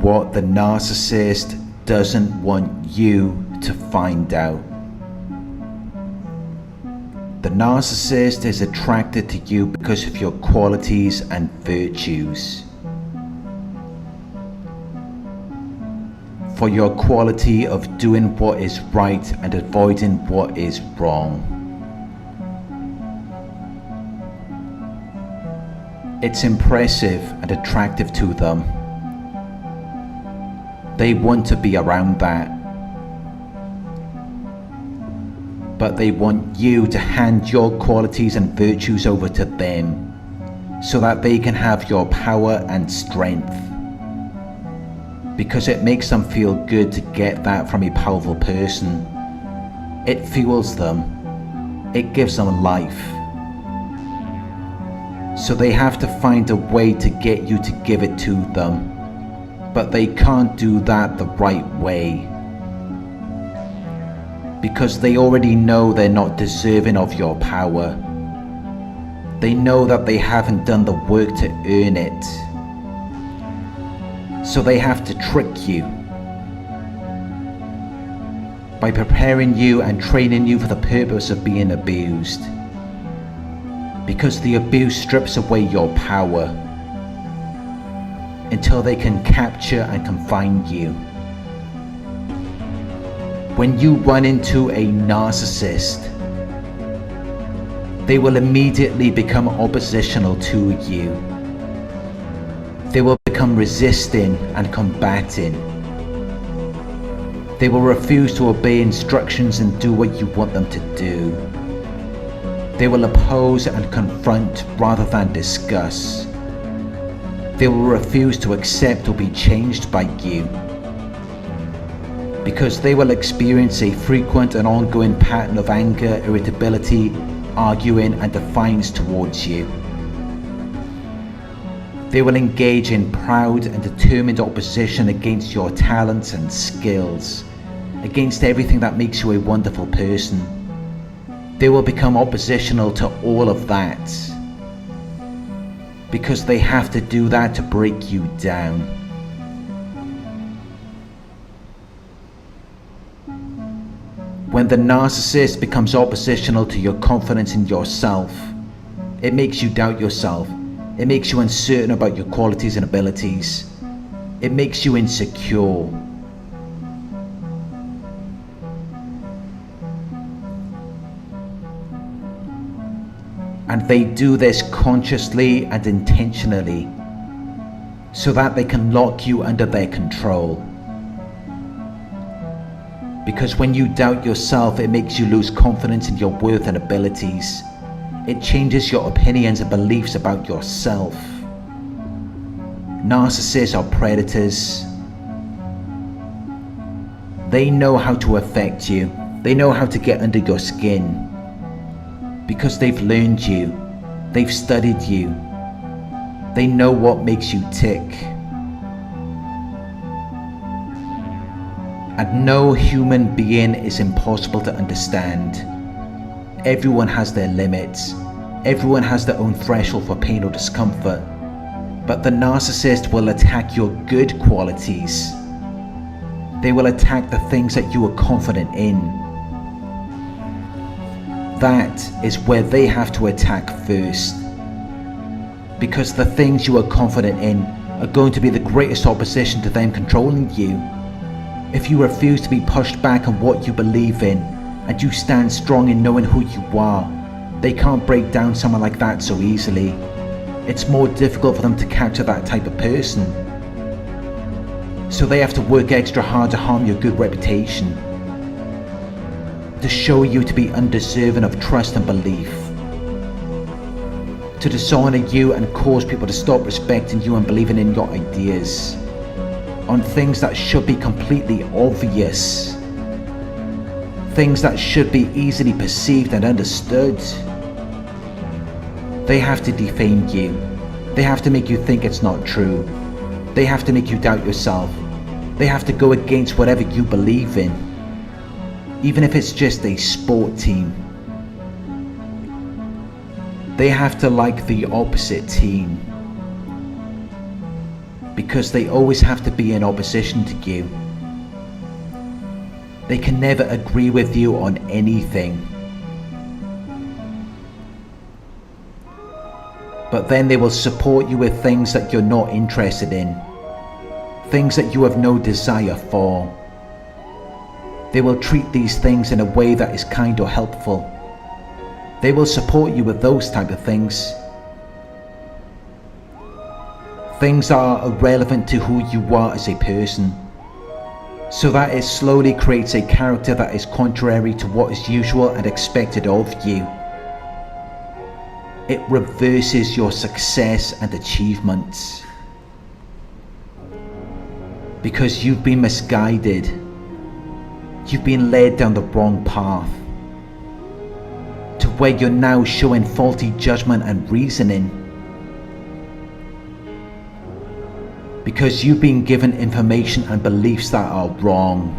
what the narcissist doesn't want you to find out. The narcissist is attracted to you because of your qualities and virtues. For your quality of doing what is right and avoiding what is wrong. It's impressive and attractive to them. They want to be around that. But they want you to hand your qualities and virtues over to them so that they can have your power and strength. Because it makes them feel good to get that from a powerful person. It fuels them. It gives them life. So they have to find a way to get you to give it to them. But they can't do that the right way. Because they already know they're not deserving of your power. They know that they haven't done the work to earn it. So they have to trick you by preparing you and training you for the purpose of being abused. Because the abuse strips away your power until they can capture and confine you. When you run into a narcissist, they will immediately become oppositional to you. They will become resisting and combating. They will refuse to obey instructions and do what you want them to do. They will oppose and confront rather than discuss. They will refuse to accept or be changed by you. Because they will experience a frequent and ongoing pattern of anger, irritability, arguing and defiance towards you. They will engage in proud and determined opposition against your talents and skills, against everything that makes you a wonderful person. They will become oppositional to all of that, because they have to do that to break you down. When the narcissist becomes oppositional to your confidence in yourself, it makes you doubt yourself. It makes you uncertain about your qualities and abilities. It makes you insecure. And they do this consciously and intentionally so that they can lock you under their control. Because when you doubt yourself, it makes you lose confidence in your worth and abilities. It changes your opinions and beliefs about yourself. Narcissists are predators. They know how to affect you. They know how to get under your skin. Because they've learned you. They've studied you. They know what makes you tick. And no human being is impossible to understand. Everyone has their limits. Everyone has their own threshold for pain or discomfort. But the narcissist will attack your good qualities. They will attack the things that you are confident in. That is where they have to attack first. Because the things you are confident in are going to be the greatest opposition to them controlling you. If you refuse to be pushed back on what you believe in, and you stand strong in knowing who you are, they can't break down someone like that so easily. It's more difficult for them to capture that type of person. So they have to work extra hard to harm your good reputation, to show you to be undeserving of trust and belief, to dishonor you and cause people to stop respecting you and believing in your ideas, on things that should be completely obvious, things that should be easily perceived and understood. They have to defame you. They have to make you think it's not true. They have to make you doubt yourself. They have to go against whatever you believe in, even if it's just a sport team. They have to like the opposite team. because they always have to be in opposition to you. They can never agree with you on anything. But then they will support you with things that you're not interested in, things that you have no desire for. They will treat these things in a way that is kind or helpful. They will support you with those type of things. Things that are irrelevant to who you are as a person. So that it slowly creates a character that is contrary to what is usual and expected of you. It reverses your success and achievements. Because you've been misguided. You've been led down the wrong path. To where you're now showing faulty judgment and reasoning. Because you've been given information and beliefs that are wrong.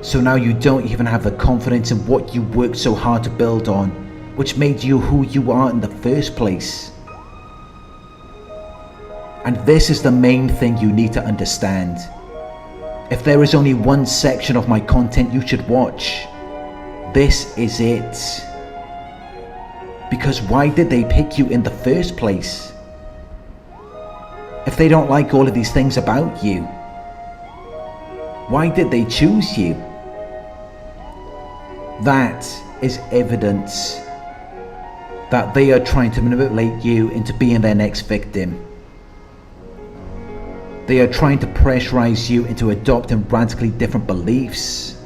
So now you don't even have the confidence in what you worked so hard to build on, which made you who you are in the first place. And this is the main thing you need to understand. If there is only one section of my content you should watch, this is it. Because why did they pick you in the first place? If they don't like all of these things about you, why did they choose you? That is evidence that they are trying to manipulate you into being their next victim. They are trying to pressurize you into adopting radically different beliefs.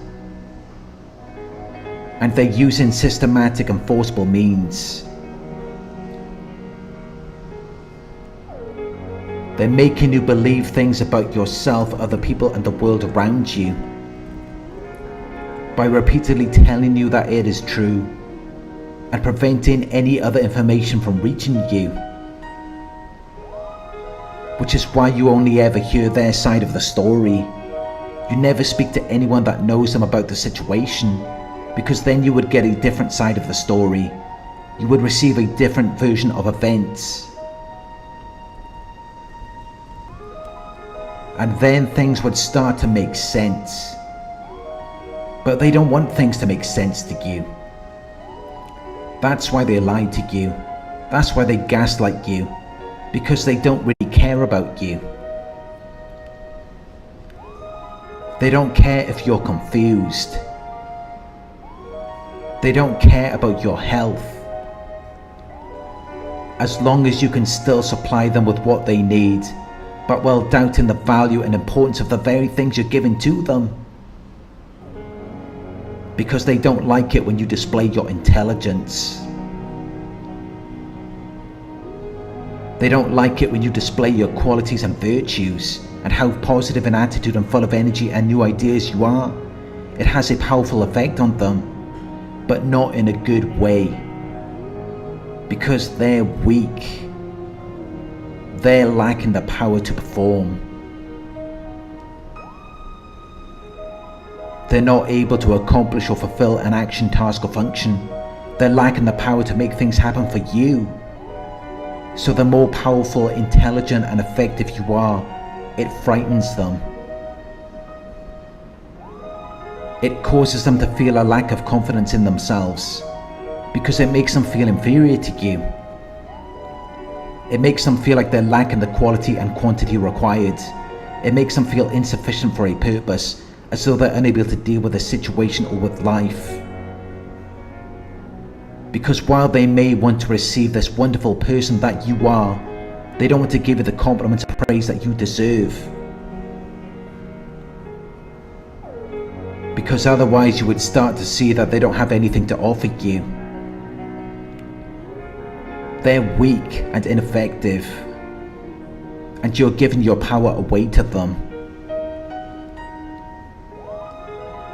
And they're using systematic and forcible means. They're making you believe things about yourself, other people, and the world around you. By repeatedly telling you that it is true, and preventing any other information from reaching you. Which is why you only ever hear their side of the story. You never speak to anyone that knows them about the situation, because then you would get a different side of the story. You would receive a different version of events. And then things would start to make sense. But they don't want things to make sense to you. That's why they lied to you. That's why they gaslight you. Because they don't really care about you. They don't care if you're confused. They don't care about your health. As long as you can still supply them with what they need, but while doubting the value and importance of the very things you're giving to them. Because they don't like it when you display your intelligence. They don't like it when you display your qualities and virtues, and how positive an attitude and full of energy and new ideas you are. It has a powerful effect on them, but not in a good way. Because they're weak. They're lacking the power to perform. They're not able to accomplish or fulfill an action, task, or function. They're lacking the power to make things happen for you. So the more powerful, intelligent, and effective you are, it frightens them. It causes them to feel a lack of confidence in themselves, because it makes them feel inferior to you. It makes them feel like they're lacking the quality and quantity required. It makes them feel insufficient for a purpose, as though they're unable to deal with a situation or with life. Because while they may want to receive this wonderful person that you are, they don't want to give you the compliments and praise that you deserve. Because otherwise you would start to see that they don't have anything to offer you. They're weak and ineffective, and you're giving your power away to them.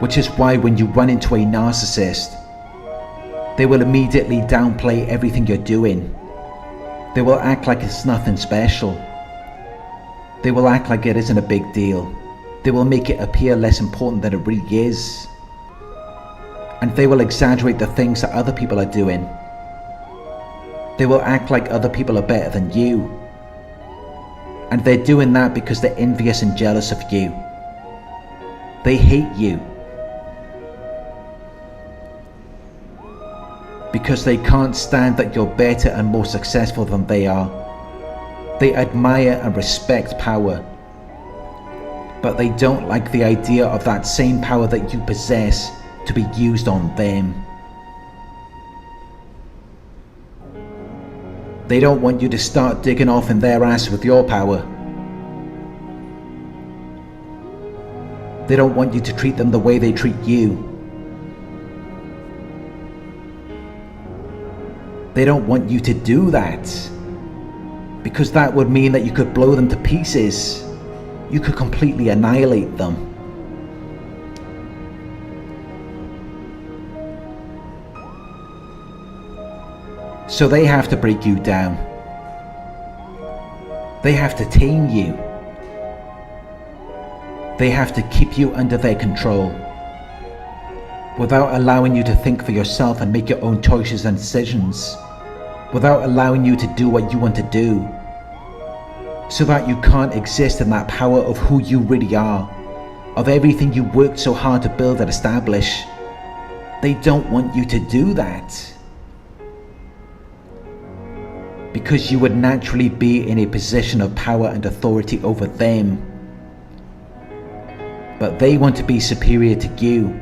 Which is why when you run into a narcissist, they will immediately downplay everything you're doing. They will act like it's nothing special. They will act like it isn't a big deal. They will make it appear less important than it really is. And they will exaggerate the things that other people are doing. They will act like other people are better than you. And they're doing that because they're envious and jealous of you. They hate you because they can't stand that you're better and more successful than they are. They admire and respect power, but they don't like the idea of that same power that you possess to be used on them. They don't want you to start digging off in their ass with your power. They don't want you to treat them the way they treat you. They don't want you to do that, because that would mean that you could blow them to pieces. You could completely annihilate them. So they have to break you down. They have to tame you. They have to keep you under their control, without allowing you to think for yourself and make your own choices and decisions, without allowing you to do what you want to do, so that you can't exist in that power of who you really are, of everything you worked so hard to build and establish. They don't want you to do that, because you would naturally be in a position of power and authority over them. But they want to be superior to you,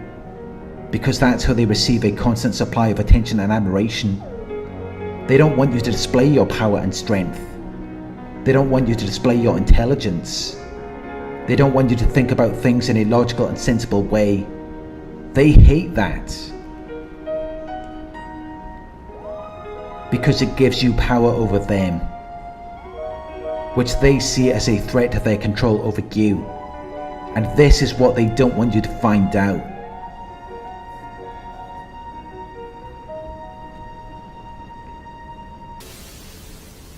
because that's how they receive a constant supply of attention and admiration. They don't want you to display your power and strength. They don't want you to display your intelligence. They don't want you to think about things in a logical and sensible way. They hate that, because it gives you power over them, which they see as a threat to their control over you. And this is what they don't want you to find out.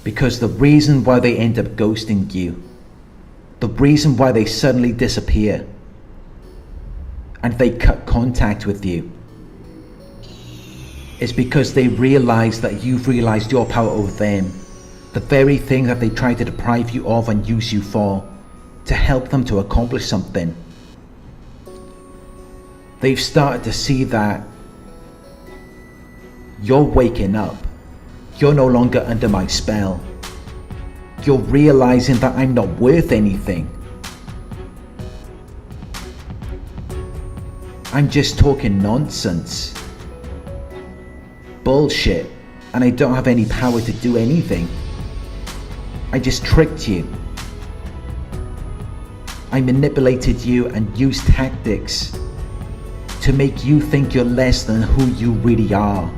Because the reason why they end up ghosting you, the reason why they suddenly disappear and they cut contact with you, is because they realize that you've realized your power over them, the very thing that they try to deprive you of and use you for, to help them to accomplish something. They've started to see that you're waking up. You're no longer under my spell. You're realizing that I'm not worth anything. I'm just talking nonsense, bullshit, and I don't have any power to do anything. I just tricked you. I manipulated you and used tactics to make you think you're less than who you really are.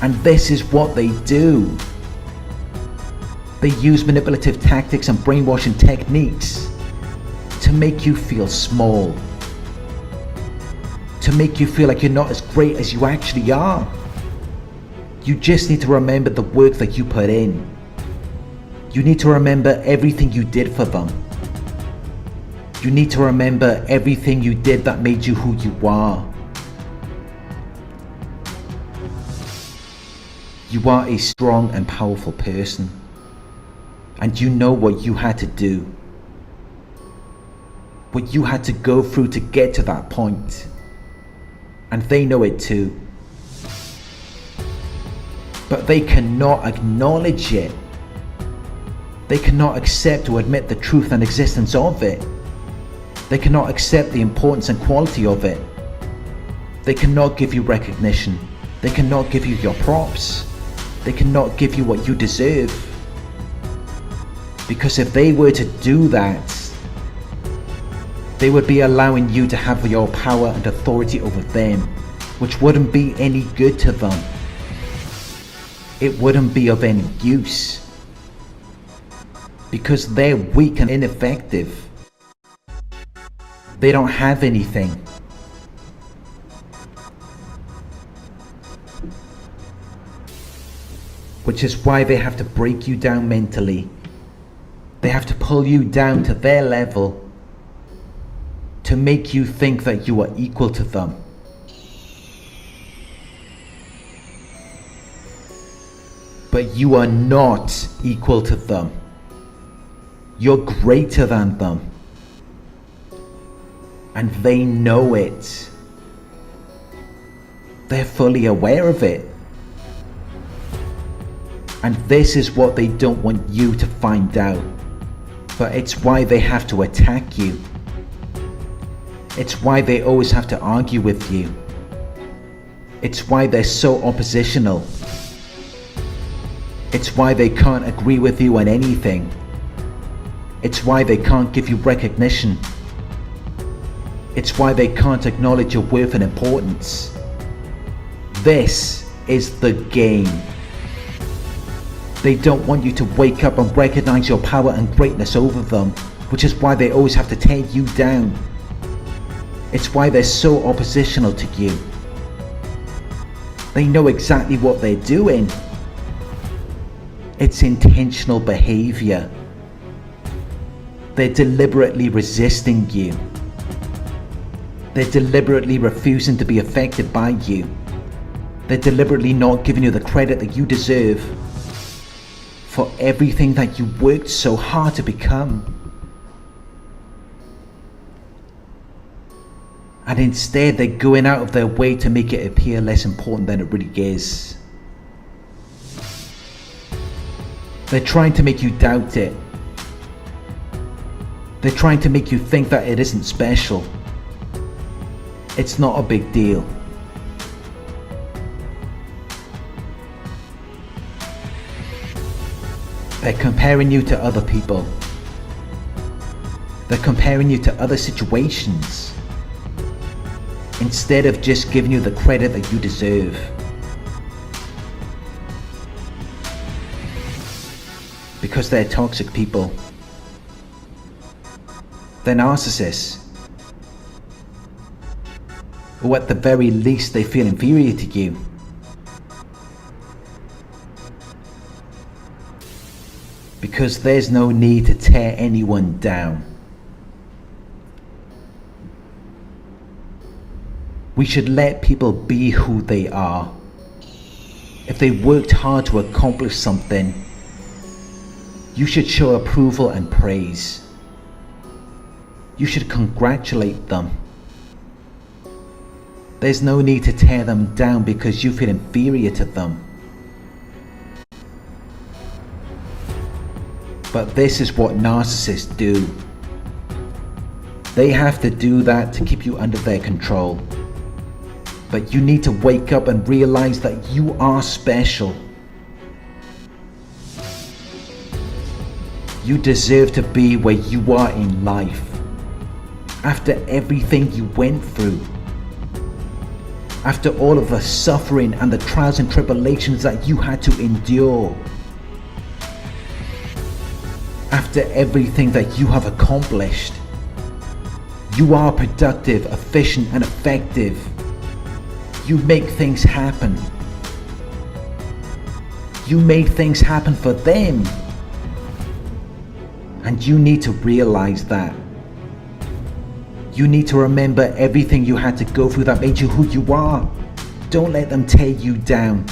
And this is what they do. They use manipulative tactics and brainwashing techniques to make you feel small, to make you feel like you're not as great as you actually are. You just need to remember the work that you put in. You need to remember everything you did for them. You need to remember everything you did that made you who you are. You are a strong and powerful person, and you know what you had to do, what you had to go through to get to that point, and they know it too. But they cannot acknowledge it. They cannot accept or admit the truth and existence of it. They cannot accept the importance and quality of it. They cannot give you recognition. They cannot give you your props. They cannot give you what you deserve. Because if they were to do that, they would be allowing you to have your power and authority over them, which wouldn't be any good to them. It wouldn't be of any use, because they're weak and ineffective. They don't have anything. Which is why they have to break you down mentally. They have to pull you down to their level to make you think that you are equal to them. But you are not equal to them. You're greater than them. And they know it. They're fully aware of it. And this is what they don't want you to find out. But it's why they have to attack you. It's why they always have to argue with you. It's why they're so oppositional. It's why they can't agree with you on anything. It's why they can't give you recognition. It's why they can't acknowledge your worth and importance. This is the game. They don't want you to wake up and recognize your power and greatness over them, which is why they always have to tear you down. It's why they're so oppositional to you. They know exactly what they're doing. It's intentional behavior. They're deliberately resisting you. They're deliberately refusing to be affected by you. They're deliberately not giving you the credit that you deserve for everything that you worked so hard to become. And instead they're going out of their way to make it appear less important than it really is. They're trying to make you doubt it. They're trying to make you think that it isn't special. It's not a big deal. They're comparing you to other people. They're comparing you to other situations, instead of just giving you the credit that you deserve. Because they're toxic people. They're narcissists. Or at the very least they feel inferior to you. Because there's no need to tear anyone down. We should let people be who they are. If they worked hard to accomplish something, you should show approval and praise. You should congratulate them. There's no need to tear them down because you feel inferior to them. But this is what narcissists do. They have to do that to keep you under their control. But you need to wake up and realize that you are special. You deserve to be where you are in life. After everything you went through. After all of the suffering and the trials and tribulations that you had to endure. After everything that you have accomplished. You are productive, efficient, and effective. You make things happen. You made things happen for them. And you need to realize that. You need to remember everything you had to go through that made you who you are. Don't let them tear you down.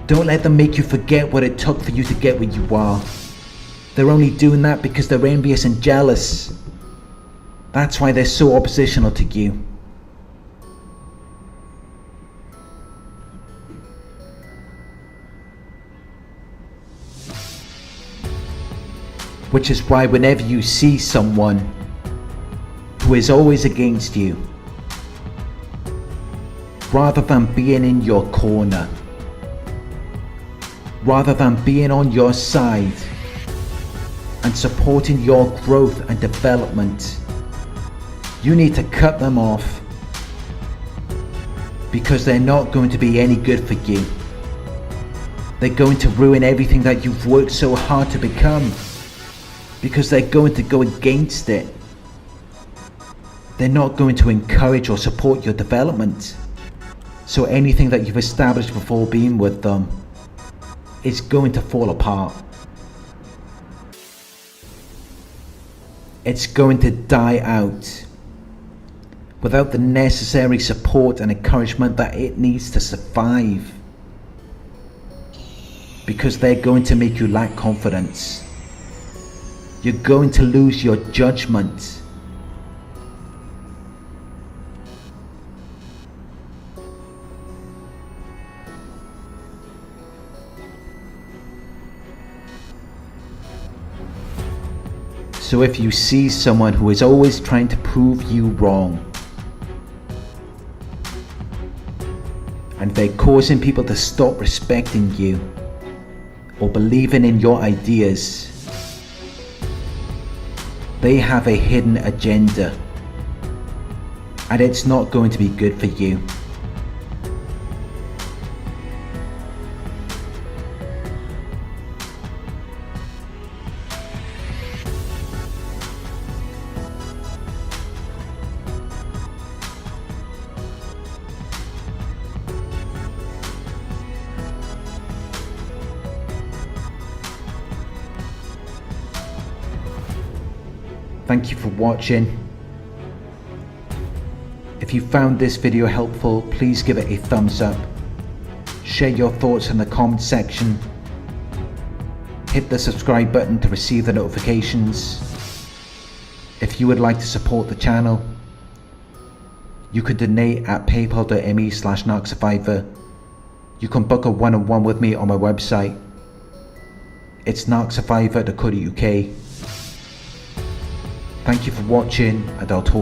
Don't let them make you forget what it took for you to get where you are. They're only doing that because they're envious and jealous. That's why they're so oppositional to you. Which is why whenever you see someone who is always against you, rather than being in your corner, rather than being on your side and supporting your growth and development, you need to cut them off, because they're not going to be any good for you. They're going to ruin everything that you've worked so hard to become, because they're going to go against it. They're not going to encourage or support your development. So anything that you've established before being with them is going to fall apart. It's going to die out without the necessary support and encouragement that it needs to survive. because they're going to make you lack confidence. You're going to lose your judgment. So if you see someone who is always trying to prove you wrong, and they're causing people to stop respecting you or believing in your ideas, they have a hidden agenda, and it's not going to be good for you. Thank you for watching. If you found this video helpful, please give it a thumbs up. Share your thoughts in the comment section. Hit the subscribe button to receive the notifications. If you would like to support the channel, you can donate at paypal.me/narcsurvivor. You can book a one-on-one with me on my website. It's narcsurvivor.co.uk. Thank you for watching, and I'll talk to you.